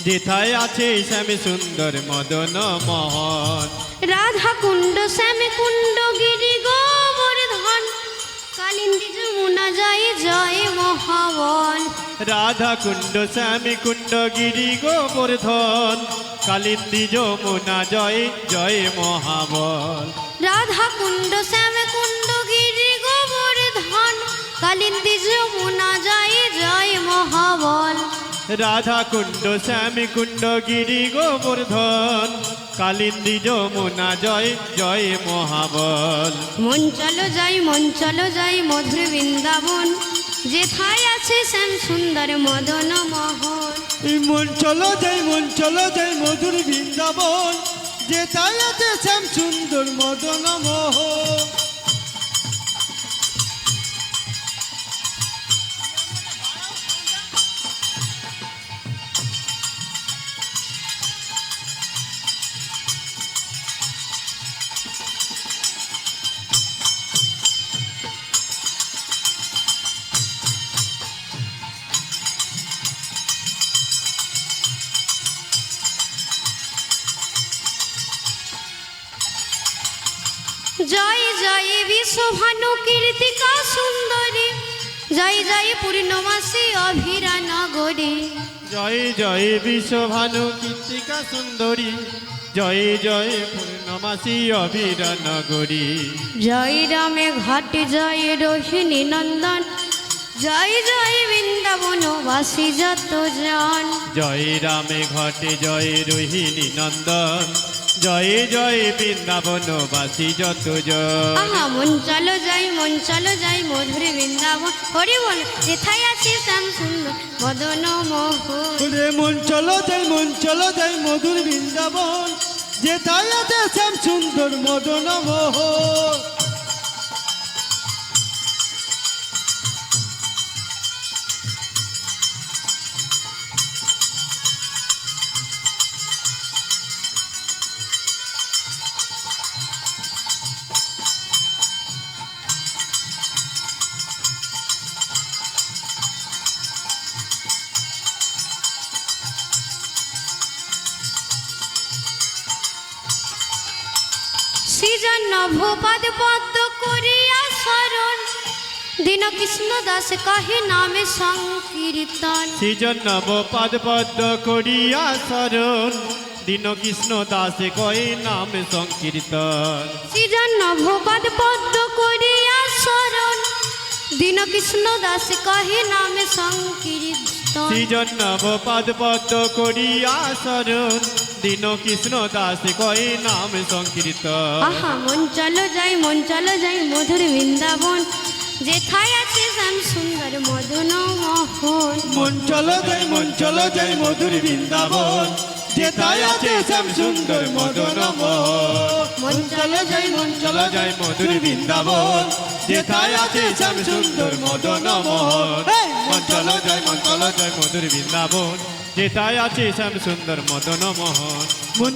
যেথায় আছে শ্যাম সুন্দর মদন মোহন। রাধা কুণ্ড শ্যাম কুণ্ড গিরি গোবর্ধন, কালিন্দী যমুনা জয় জয় মহাবন। রাধা কুণ্ড শ্যাম কুণ্ড গিরি গোবর্ধন, কালিন্দী যমুনা জয় জয় মহাবল। রাধা কুণ্ড শ্যাম কুণ্ড গিরি গোবর্ধন, কালিন্দী যমুনা জয় জয় মহাবল। রাধা কুণ্ড শ্যাম কুণ্ড গিরি গোবর্ধন, কালিন্দী যমুনা জয় জয় মহাবল। মন চলো যাই মধুর বৃন্দাবন, যেথায় আছে শ্যাম সুন্দর মদন মোহন। মন চলো যাই মধুর বৃন্দাবন, যেটাই আছে শ্যাম সুন্দর মদন মোহন। জয় জয় বিশ্বভানু কীর্তিকা সুন্দরী, জয় জয় পূর্ণমাসী অভিরা নগরী। জয় জয় বিশ্বভানু কীর্তিকা সুন্দরী, জয় জয় পূর্ণমাসী অবিরা নগরী। জয় রামে ঘাট জয় রোহিণী নন্দন, জয় জয় বৃন্দাবনবাসী যত জন। জয় রামে ঘটে জয় রোহিণী নন্দন, জয় জয় বৃন্দাবনবাসী যত জন। আহা মন চলো যাই মধুর বৃন্দাবন, হরি বল যেথায় আছে শ্যাম সুন্দর মদন মোহন। মন চলো যাই মধুর বৃন্দাবন, যেটাই আছে শ্যাম সুন্দর মদন মোহন। সৃজন ভূপদ পদ্ম করিয়া শরণ দীন কৃষ্ণ দাস কহে নামে সংকীর্তন সৃজন নবপদ পদ্ম করিয়া শরণ দীন কৃষ্ণ দাসে কয়ে নাম সংকীর্তন সৃজন ভূপদ পদ্ম করিয়া শরণ দীন কৃষ্ণ দাস কহে নামে সংকীর্তন সৃজন নবপদ পদ্ম করিয়া শরণ দীন কৃষ্ণ দাসে কয়ে নাম সংকীর্তন আহা মন চলো যাই মধুর বৃন্দাবন যেথায় আছে শ্যাম সুন্দর মদন মোহন মন চলো যাই মধুর বৃন্দাবন যেথায় আছে শ্যাম সুন্দর মদন মোহন মন চলো যাই যাই মধুর বৃন্দাবন যেথায় আছে শ্যাম সুন্দর মদন মোহন মন চলো যাই মধুর বৃন্দাবন যেথায় আছে শ্যাম সুন্দর মদন মোহন মন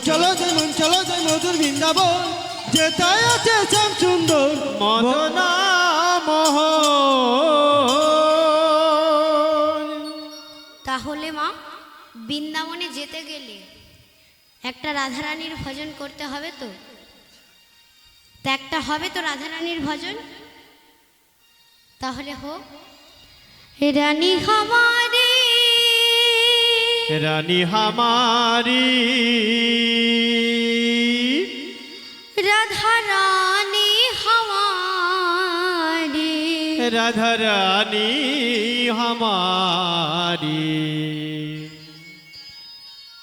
চলো যাই মধুর বৃন্দাবন যেথায় আছে শ্যাম সুন্দর মদন মোহন। তাহলে মা বৃন্দাবনে যেতে গেলে একটা রাধারানীর ভজন করতে হবে তো একটা হবে তো রাধারানীর ভজন তাহলে হোক রানী হমারে রানী হামারি রাধা রানী হমারে রাধা রানী হামারি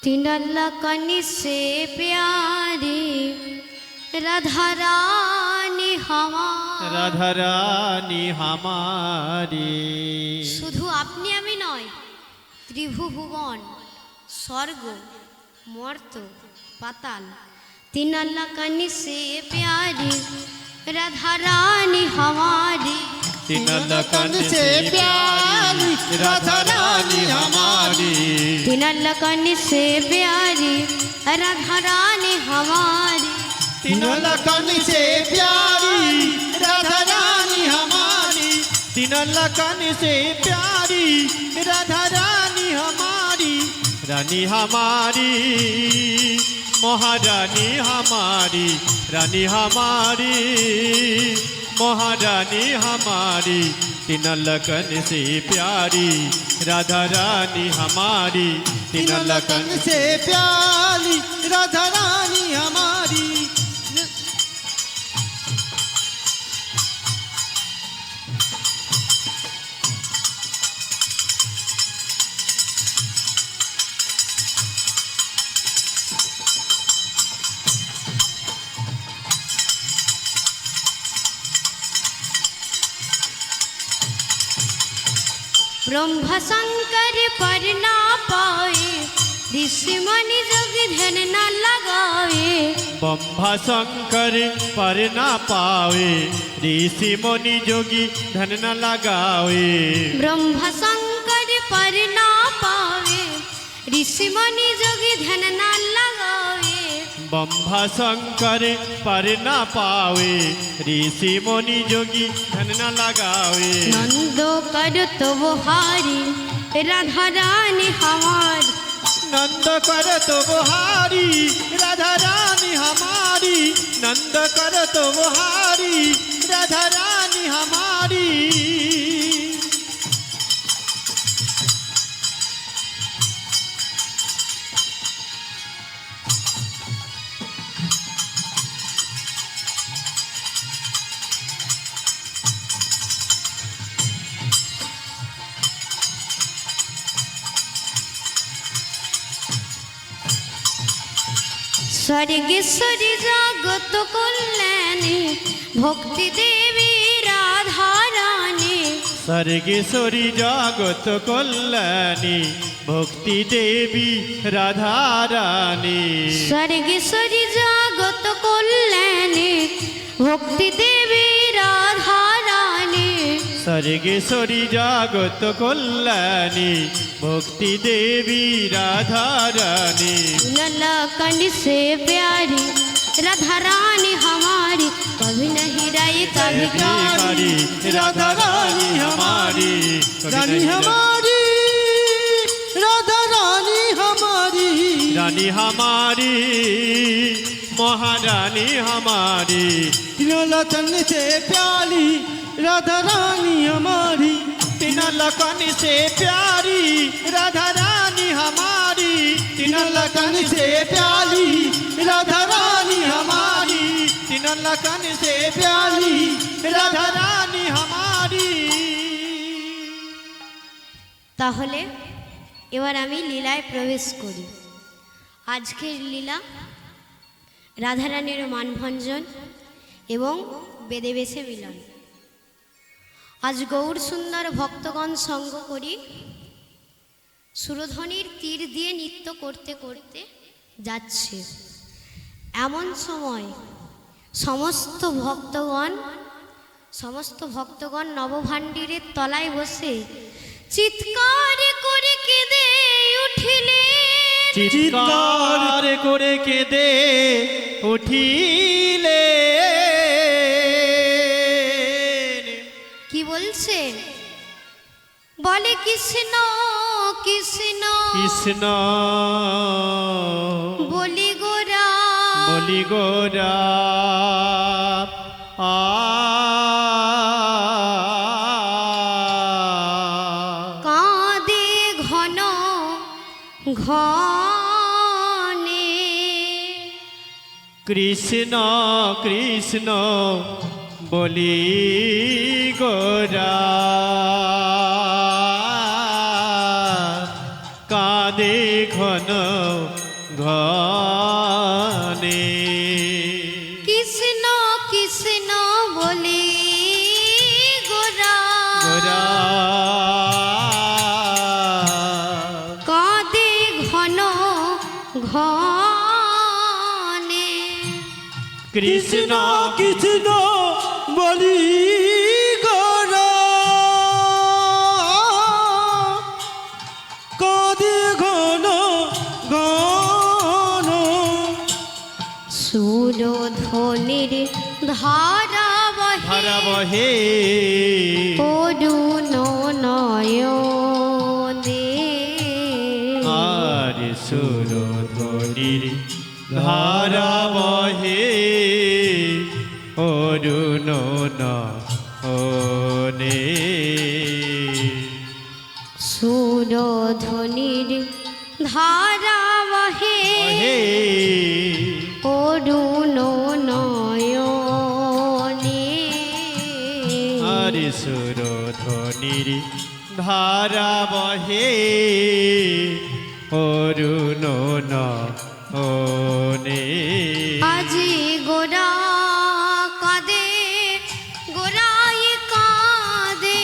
तीन अल्लाह कनी से प्यारी राधा रानी हमार রাধা রানী হামারি শুধু আপনি আমি নয় ত্রিভুবন স্বর্গ মর্ত পাতাল तीन अल्लाह कनी से प्यारी राधा रानी हमारी तीन लखन से प्यारी राधा रानी हमारी तीन अल्लाह कनी से प्यारी राधा रानी हमारी तीन लखन से प्यारी राधा रानी हमारी तीन लखन से प्यारी राधा रानी हमारी रानी हमारी महारानी हमारी रानी हमारी महारानी हमारी तीन लखन से प्यारी राधा रानी हमारी तीन लखन से प्यारी राधा रानी हमारी ब्रह्म शंकर पर ना पाए ऋषि मुनि जोगी ध्यान न लगावे ब्रह्मा शंकर पर ना पावे ऋषि मुनि जोगी धन न लगावे ब्रह्म शंकर पर ना पावे ऋषि मुनि जोगी ध्यान न लगावे ब्रह्मा शंकर पर ना पावे ऋषि मुनि जोगी धन न लगावे नंदो कर तो बुहारी राधा रानी हमारी नंद कर तो बुहारी राधा रानी हमारी नंद कर तो बुहारी राधा रानी हमारी स्वर्गेश्वरी जगत कल्याणी भक्ति देवी राधा रानी सर्गेश्वरी जगत कल्याणी भक्ति देवी राधा रानी स्वर्गेश्वरी जगत कल्याणी भक्ति देवी राधा रानी सर्गेश्वरी जगत कल्याणी भक्ति देवी राधा रानी लखन से प्यारी राधा रानी हमारी कभी नहीं राई कभी हमारी राधा रानी हमारी रानी हमारी राधा रानी हमारी रानी हमारी महारानी हमारी तीनों लोचन से प्यारी राधा रानी हमारी तीनों लखन से प्यारी राधा रानी हमारी तीनों लोचन से प्यारी राधा रानी हमारी तीनों लखन से प्यारी राधा रानी हमारी। তাহলে এবার আমি লীলায় প্রবেশ করি। আজকের লীলা রাধারানীর মানভঞ্জন এবং বেদে বেছে মিলন। আজ গৌর সুন্দর ভক্তগণ সঙ্গ করি সুরধ্বনির তীর দিয়ে নৃত্য করতে করতে যাচ্ছে। এমন সময় সমস্ত ভক্তগণ নবভাণ্ডিরের তলায় বসে চিৎকার করে কেঁদে উঠিলে চিৎকার করে কেঁদে উঠিলে কি বলছে বলে কৃষ্ণ কৃষ্ণ কৃষ্ণ বলি গোরা বলি গোরা কাঁদে ঘন ঘনে কৃষ্ণ কৃষ্ণ বলি গোরা কাঁদে ঘন ঘনে কৃষ্ণ কৃষ্ণ বলি গোরা গোরা কাঁদে ঘন ঘনে কৃষ্ণ কৃষ্ণ বলি গোরা কাঁদে ঘন ঘন সুরধ্বনির ধারা ধারা বহে করুণ নয়নে আর সুরধ্বনির ধারা বহে অরুণ নয়নে সুরধ্বনির ধারা বহে বহে করুণ নয়নে আর সুরধ্বনির ধারা বহে অরুণ নয়নে আজি গোরা কাঁদে গোরাই কাঁদে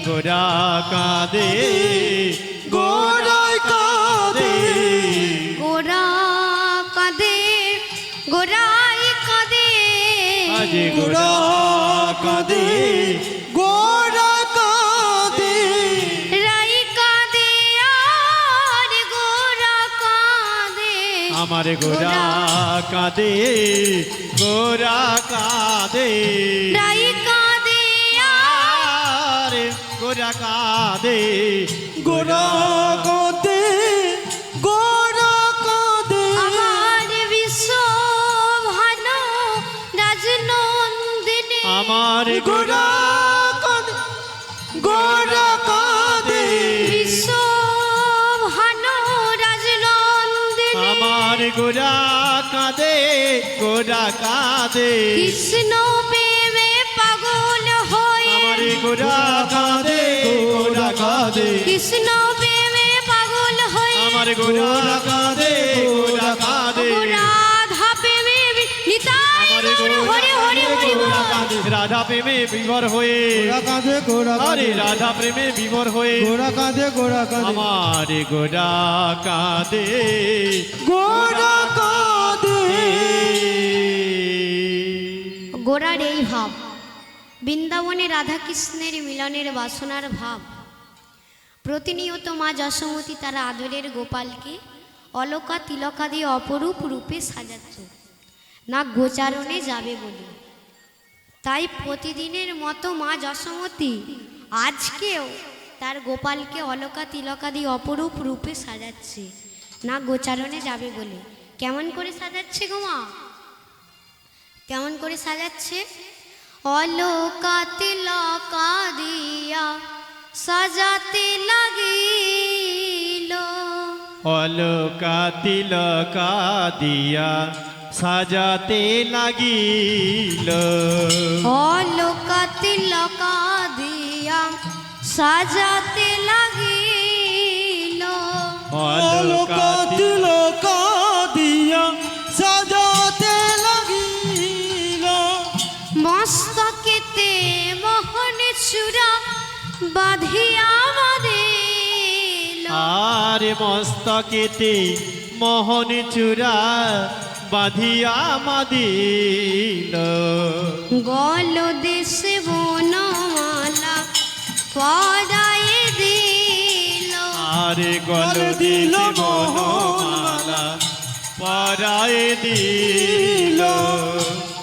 গোরা কাঁদে গোরাই কাঁদে গোরা কাঁদে গোরাই কাঁদে আজ গোরা কাঁদে গোরা কাঁদে রাই কাঁদে আর গোরা কাঁদে আমার গোরা কাঁদে গোরা কাঁদে রাই কাঁদে আর গোরা কাঁদে গোরা কাঁদে গোরা কাঁদে আমার বিশ্ব ভানু রাজনন্দিনী আমার গোরা কাঁদে গোরা কাঁদে বিশ্ব ভানু রাজনন্দিনী আমার গোরা কাঁদে গোরা কাঁদে কৃষ্ণ প্রেমে পাগল হয়ে আমার গোরা কাঁদে গোরা কাঁদে কৃষ্ণ প্রেমে পাগল হয়ে আমার গোরা কাঁদে গোরা কাঁদে রাধা প্রেমে নিতাই আমার গৌর হরে হরে হরে গোরা বল। কাঁদে রাধা প্রেমে বিভোর হয়ে গোরা কাঁদে গোরা আরে কাঁদে রাধা প্রেমে বিভোর হয়ে গোরা কাঁদে গোরা কাঁদে আমার গোরা কাঁদে গোরা কাঁদে গোরার এই ভাব বৃন্দাবনে রাধাকৃষ্ণের মিলনের বাসনার ভাব। প্রতিনিয়ত মা যশোমতী তারা আদরের গোপালকে অলকা তিলকা দিয়ে অপরূপ রূপে সাজাচ্ছ না গোচারণে যাবে বলে। তাই প্রতিদিনের মতো মা যশোমতী আজকেও তার গোপালকে অলকা তিলকা দিয়ে অপরূপ রূপে সাজাচ্ছে না গোচারণে যাবে বলে। কেমন করে সাজাচ্ছে গো মা? কেমন করে সাজাচ্ছে? অলকাতে লকা দিয়া সাজাতে লাগিল, অলকা তিলকা দিয়া সাজাতে লাগিল, অলকাতে লকা দিয়া সাজাতে লাগিল, অলকা তিলক দিয়া সাজাতে লাগিল, মস্তকেতে মোহন চূড়া বাঁধিয়া বাঁধিল, আর মস্তকেতে মোহন চূড়া বাঁধিয়া মাদিল, গল দেশে বনমালা পরায়ে দিল, আর গল দিল বনমালা পরায়ে দিল,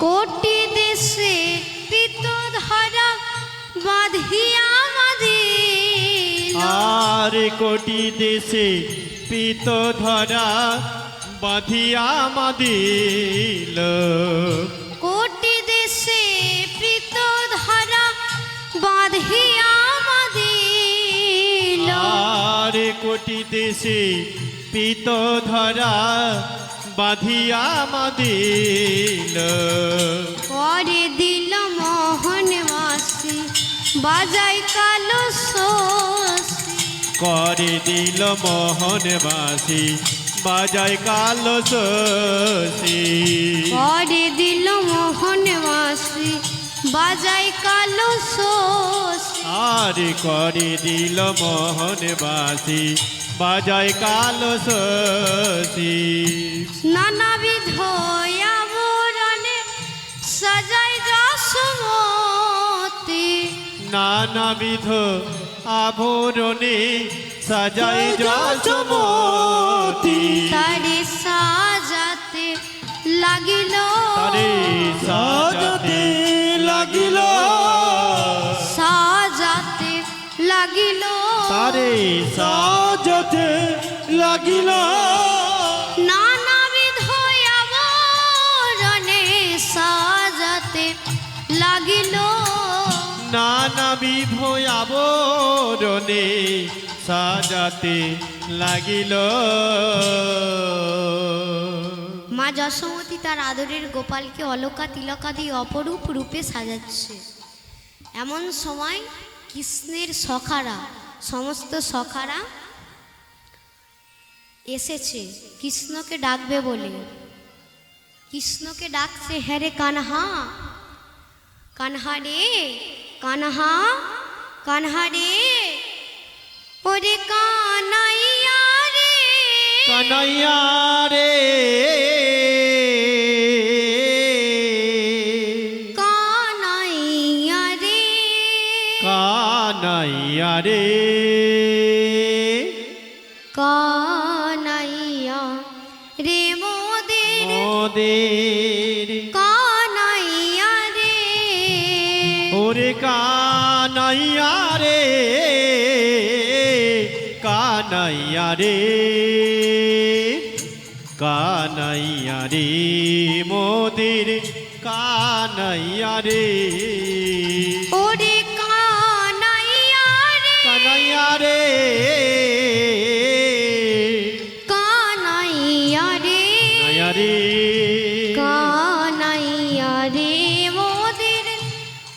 কোটি দেশে পিতধারা বাঁধিয়া বাঁধিল, আর কোটি দেশে পিত ধরা বাঁধিয়া মাদিল, কোটি দেশে পিতধারা বাঁধিয়া বাঁধিল, আর কোটি দেশে পিত ধরা বাঁধিয়া মাদিল, পরে দিল মোহন মাসি বাজাই কালো শশী, করে দিল মোহন বাসি বাজায় কালো শশী, পরে দিল মোহন মাসি বাজাই কালো শশী, আর করে দিল মোহন বাসি বাজায় কালো শশী, নানাবিধ আবরণে সাজাই যশোমতি, নানাবিধ আভরণে সাজায় যশোমতি, তারে সাজাতে লাগিল, তারে সাজাতে লাগিল, সাজাতে লাগিল, তারে সাজাতে লাগিল, নানাবিধ আবরণে সাজাতে লাগিল, নানাবিধ আবরণে সাজাতে লাগিল, মা যশোমতী তার আদরের গোপালকে অলকা তিলকা দিয়ে অপরূপ রূপে সাজাচ্ছে। এমন সময় কৃষ্ণের সখারা, সমস্ত সখারা এসেছে কৃষ্ণকে ডাকবে বলে। কৃষ্ণকে ডাকছে, হ্যাঁ রে কানহা, কানহা রে, কানহা, কানহা রে, ওরে কানাইয়া রে, কানাইয়া রে, কানাইয়া রে, কানাইয়া রে, কানাইয়া রে মোদের, মোদের কানাইয়া রে, ওরে কানাইয়া রে, কানাইয়া রে, কানাইয়া রে মোদের কানাইয়া রে, ওরে কানাইয়া রে, কানাইয়া রে, কানাইয়া রে, কানাইয়া রে, কানাইয়া রে মোদের,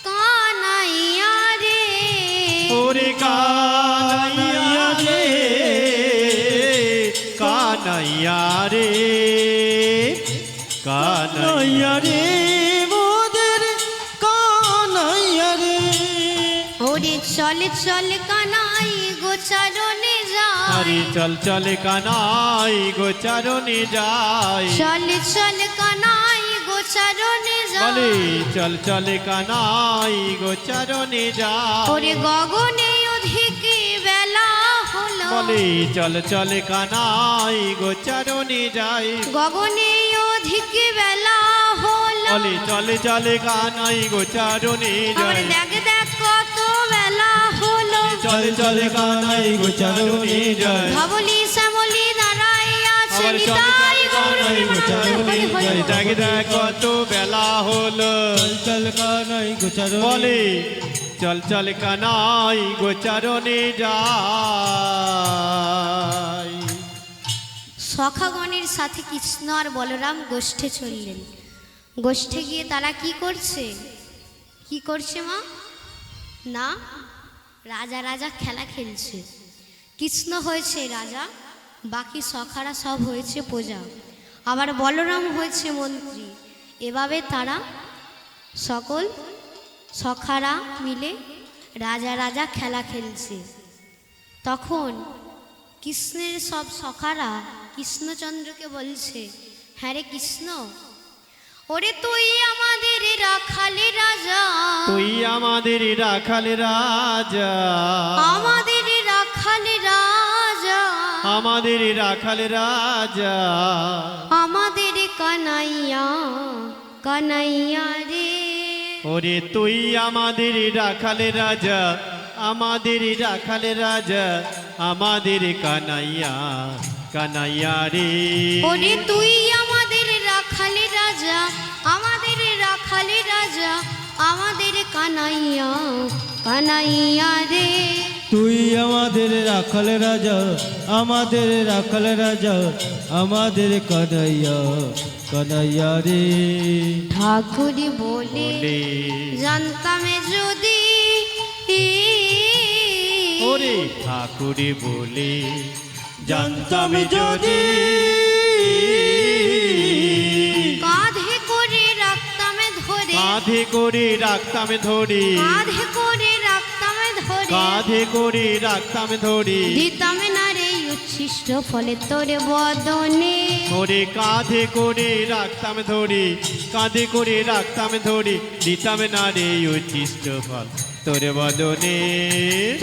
কানাইয়া রে, ওরে কানাইয়া রে, কানাইয়া রে, কানাইয়া কানাইয়া রে মোদের কানাইয়া রে, ওরে চল চল কানাই গোচারণে আরে যায়, চল চল কানাই গোচারণে যায়, চল চল কানাই গোচারণে বলে যায়, চল চল কানাই গোচারণে যায়, ওরে গগনে অধিক বেলা হলো, বলে চল চল কানাই গোচারণে যায়, গগনে অধিক বেলা হলো, বলে চল চল কানাই গোচারণে আমার যায়, দেখ দেখ কত বেলা হলো, চল চল কানাই গোচারণে যায়, ধবলি শ্যামলি দাঁড়াই আছে, আবার চল নিতাই গৌর গোচারণে হরি হরি দেখ দেখ কত বেলা হলো চল কানাই গোচারণে বলে চল চল কানাই গোচারণে যাই। সখাগণের সাথে কৃষ্ণ আর বলরাম গোষ্ঠে চললেন। গোষ্ঠে গিয়ে তারা কি করছে? কি করছে মা? না, রাজা রাজা খেলা খেলছে। কৃষ্ণ হয়েছে রাজা, বাকি সখারা সব হয়েছে প্রজা, আবার বলরাম হয়েছে মন্ত্রী। এভাবে তারা সকল সখারা মিলে রাজা রাজা খেলা খেলছে। তখন কৃষ্ণের সব সখারা কৃষ্ণচন্দ্রকে বলছে, হ্যাঁ রে কৃষ্ণ, ওরে তুই আমাদের রাখালে রাজা, তুই আমাদের রাখালে রাজা, আমাদের রাখালে রাজা, আমাদের রাখালে রাজা, আমাদের কানাইয়া কানাইয়া রে। ওরে তুই আমাদের রাখালে রাজা, আমাদের রাখালে রাজা, আমাদের কানাইয়া কানাইয়া রে। ওরে তুই আমাদের রাখালে রাজা, আমাদের রাখালে রাজা, আমাদের কানাইয়া কানাইয়া রে। তুই আমাদের রাখাল রাজা, আমাদের রাখাল রাজা, আমাদের কানাইয়া কানাইয়া রে। ঠাকুর বলে বলে জানতাম যদি, ওরে ঠাকুরে বলে জানতাম যদি, কাঁধে করে রাখতাম ধরে, কাঁধে করে রাখতাম ধরে, কাঁধে করে রাখতাম ধরে, কাঁধে করে রাখতাম ধরে, দিতাম না রে উচ্ছিষ্ট ফলে তোর বদনে। ওরে কাঁধে করে রাখতাম ধরে, কাঁধে করে রাখতাম ধরে, দিতাম না রে উচ্ছিষ্ট ফল তোর বদনে।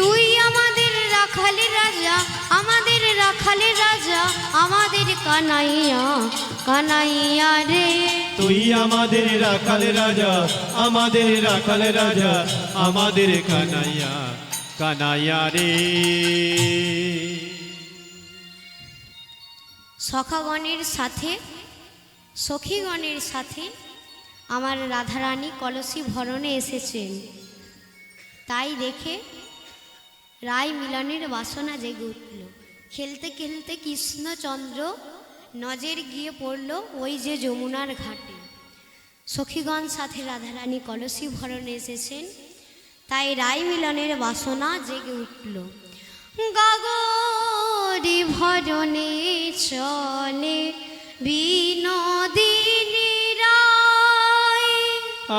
তুই আমাদের রাখালে রাজা, আমাদের রাখালে রাজা, আমাদের কানাইয়া কানাইয়া রে। তুই আমাদের রাখালে রাজা, আমাদের রাখালে রাজা, আমাদের কানাইয়া কানাইয়া রে। সখাগণের সাথে সখীগণের সাথে আমার রাধারানী কলসি ভরণে এসেছেন, তাই দেখে রায় মিলনের বাসনা জেগে উঠল। খেলতে খেলতে কৃষ্ণচন্দ্র নজর গিয়ে পড়ল ওই যে যমুনার ঘাটে। সখীগণ সাথে রাধারানী কলসি ভরণে এসেছেন, তাই রায় মিলনের বাসনা জেগে উঠল। গাগরি ভজনে চলে বিনোদিনী রায়,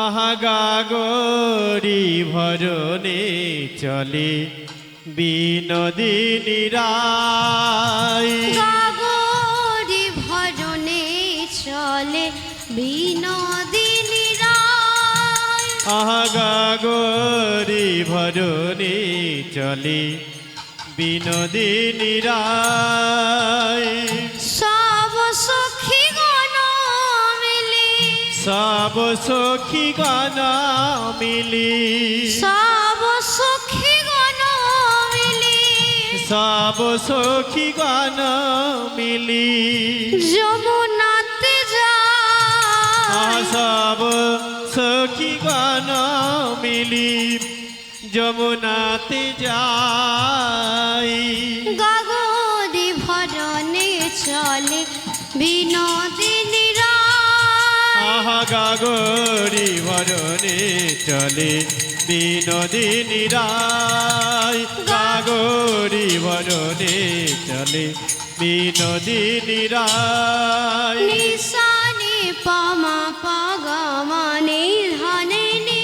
আহা গাগরি ভরণে চলে বিনোদিনী রায়। গাগরি ভজনে চলে বিনোদিনী রায়, আহা গাগরি ভরণে চলে বিনোদিনী রায়। সব সখীগণ মিলি, সব সখী গানা মিলি, সব সখীগণ মিলি, সব সখী গানা মিলি, যমুনাতে যায়, সব সখী গানা মিলি, যমুনাতে যাই। গাগরি ভরণে চলে বিনোদিনী রায়, আহা গাগরি ভরণে চলে বিনোদিনী রায়। গাগরি ভরণে চলে বিনোদিনী রায়। নিশানি পামা পাগামানি ধানে নি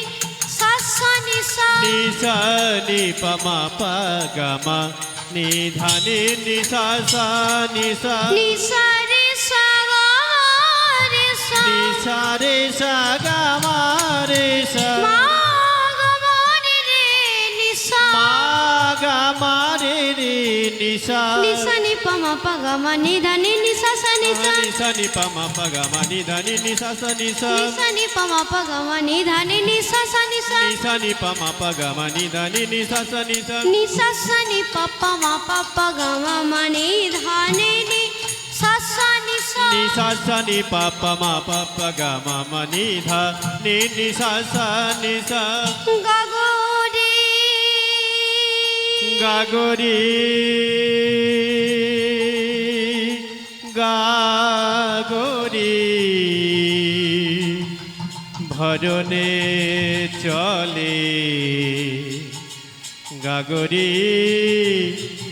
সাসা নিশা, নিশানি পমা পগমা নিধানি নিশাসা নিশা, নিশা রে সাগা রে সা, নিশা রে সাগমা রে সা, মাগমানি রে নিশা, মাগমা রে রে নিশা, নিশানি পামা পাগামানি ধানে নি সাসা নিশা, নিশানি পমা পগমা নিধানি নিশাসা নিশা, নিশানি পামা পাগামানি ধানে নি সাসা নিশা, নিশানি পমা পগমা নিধানি নিশাসা নিশা, নিশাসানি পাপা মা পাপা গামা মানে ধানে নি সাসা সা সা নি পা পা মা পা পা গা মা মা নি ধা নি নি সা সা নি সা গাগরে গাগরি গাগরি ভরনে চলে গাগরি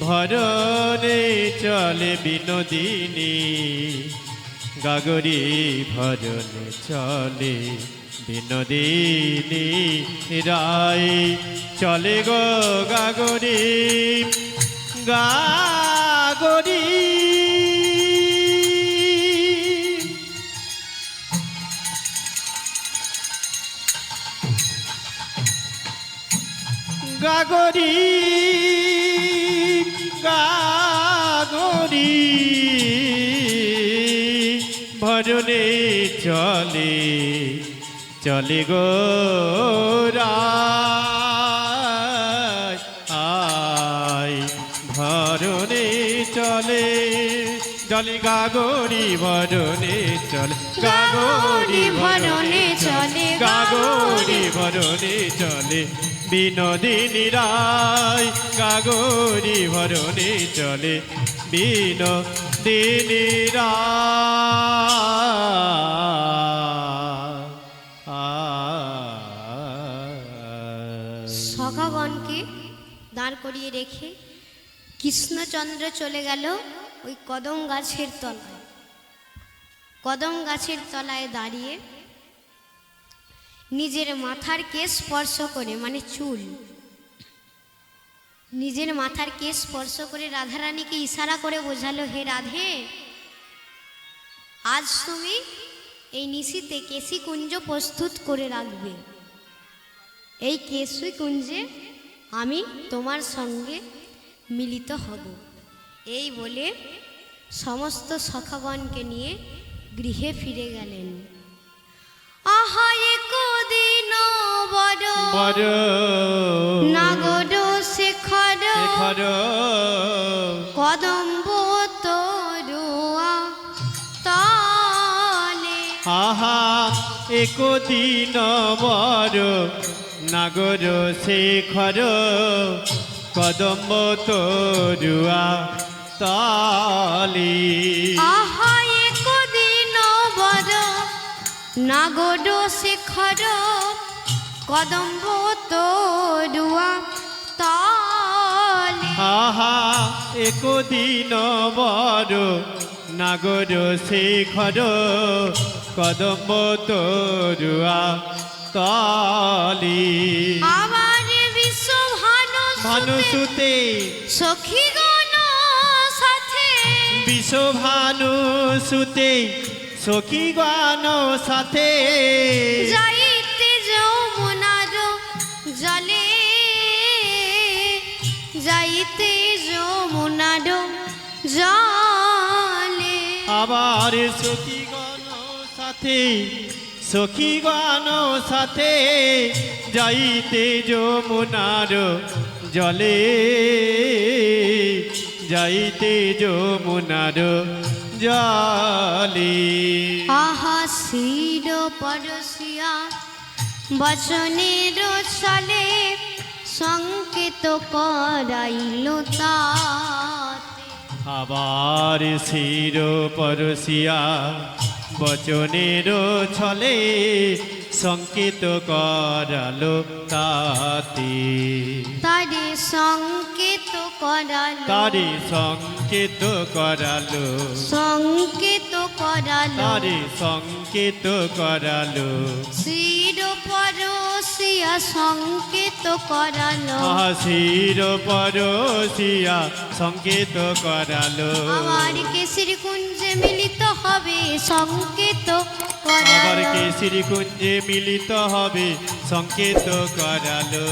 ভরনে চলে বিনোদিনী গাগরি ভরনে চলে বিনোদিনী রায় চলে গো গাগরি গাগরি গাগরি গাগরি ভরনে চলে চলে গো রায় আয় ভরনে চলে চলে গাগরি ভরনে চলে গাগরি ভরনে চলে গাগরি ভরনে চলে বিনোদিনী রায় গাগরি ভরনে চলে বিনোদিনী রায় সখাগণকে দাঁড় করিয়ে রেখে কৃষ্ণচন্দ্র চলে গেল ওই কদম গাছের তলায়। কদম গাছের তলায় দাঁড়িয়ে নিজের মাথার কেশ স্পর্শ করে, মানে চুল, নিজের মাথার কেশ স্পর্শ করে রাধারানীকে ইশারা করে বোঝালো, হে রাধে, আজ তুমি এই নিশিতে কেশী কুঞ্জ প্রস্তুত করে রাখবে। এই কেশী কুঞ্জে আমি তোমার সঙ্গে মিলিত হব। এই বলে সমস্ত সখাগণকে নিয়ে গৃহে ফিরে গেলেন। আহা একদিন বড় বড় নাগর শেখর শেখর কদম্ব তরুয়া তালে। আহা একদিন বড় নাগর শেখর কদম্ব তরুয়া তালি। আহা একদিন বড় নাগর শেখর কদম্ব তরুয়া তালে। আহা একদিন বড় নাগর শেখর কদম্ব তরুয়া তালি। আবার বিশ্ব ভানুসুতে সখীগণ সাথে বিশ্বভানুসুতে সখীগণ সাথে যাইতে যমুনার জলে, যাইতে যমুনার জলে। আবার সখীগণ সাথে সখীগণ সাথে যাইতে যমুনার জলে, যাইতে যমুনার জলে। আহা শির পরশিয়া বচনের ছলে সংকেত করাইল তাতে। আবার শির পরশিয়া বচনের ছলে সংকেত করালো তাতে। তারে সংকেত করালো, তারে সংকেত করালো, সংকেত করালো, তারে সংকেত করালো। শির পরশিয়া সংকেত করালো। শির পরশিয়া সংকেত করালো। আমার কেশরী কুঞ্জে মিলিত হবে সংকেত আবার করালো। কেশরী কুঞ্জে মিলিত হবে সংকেত করালো।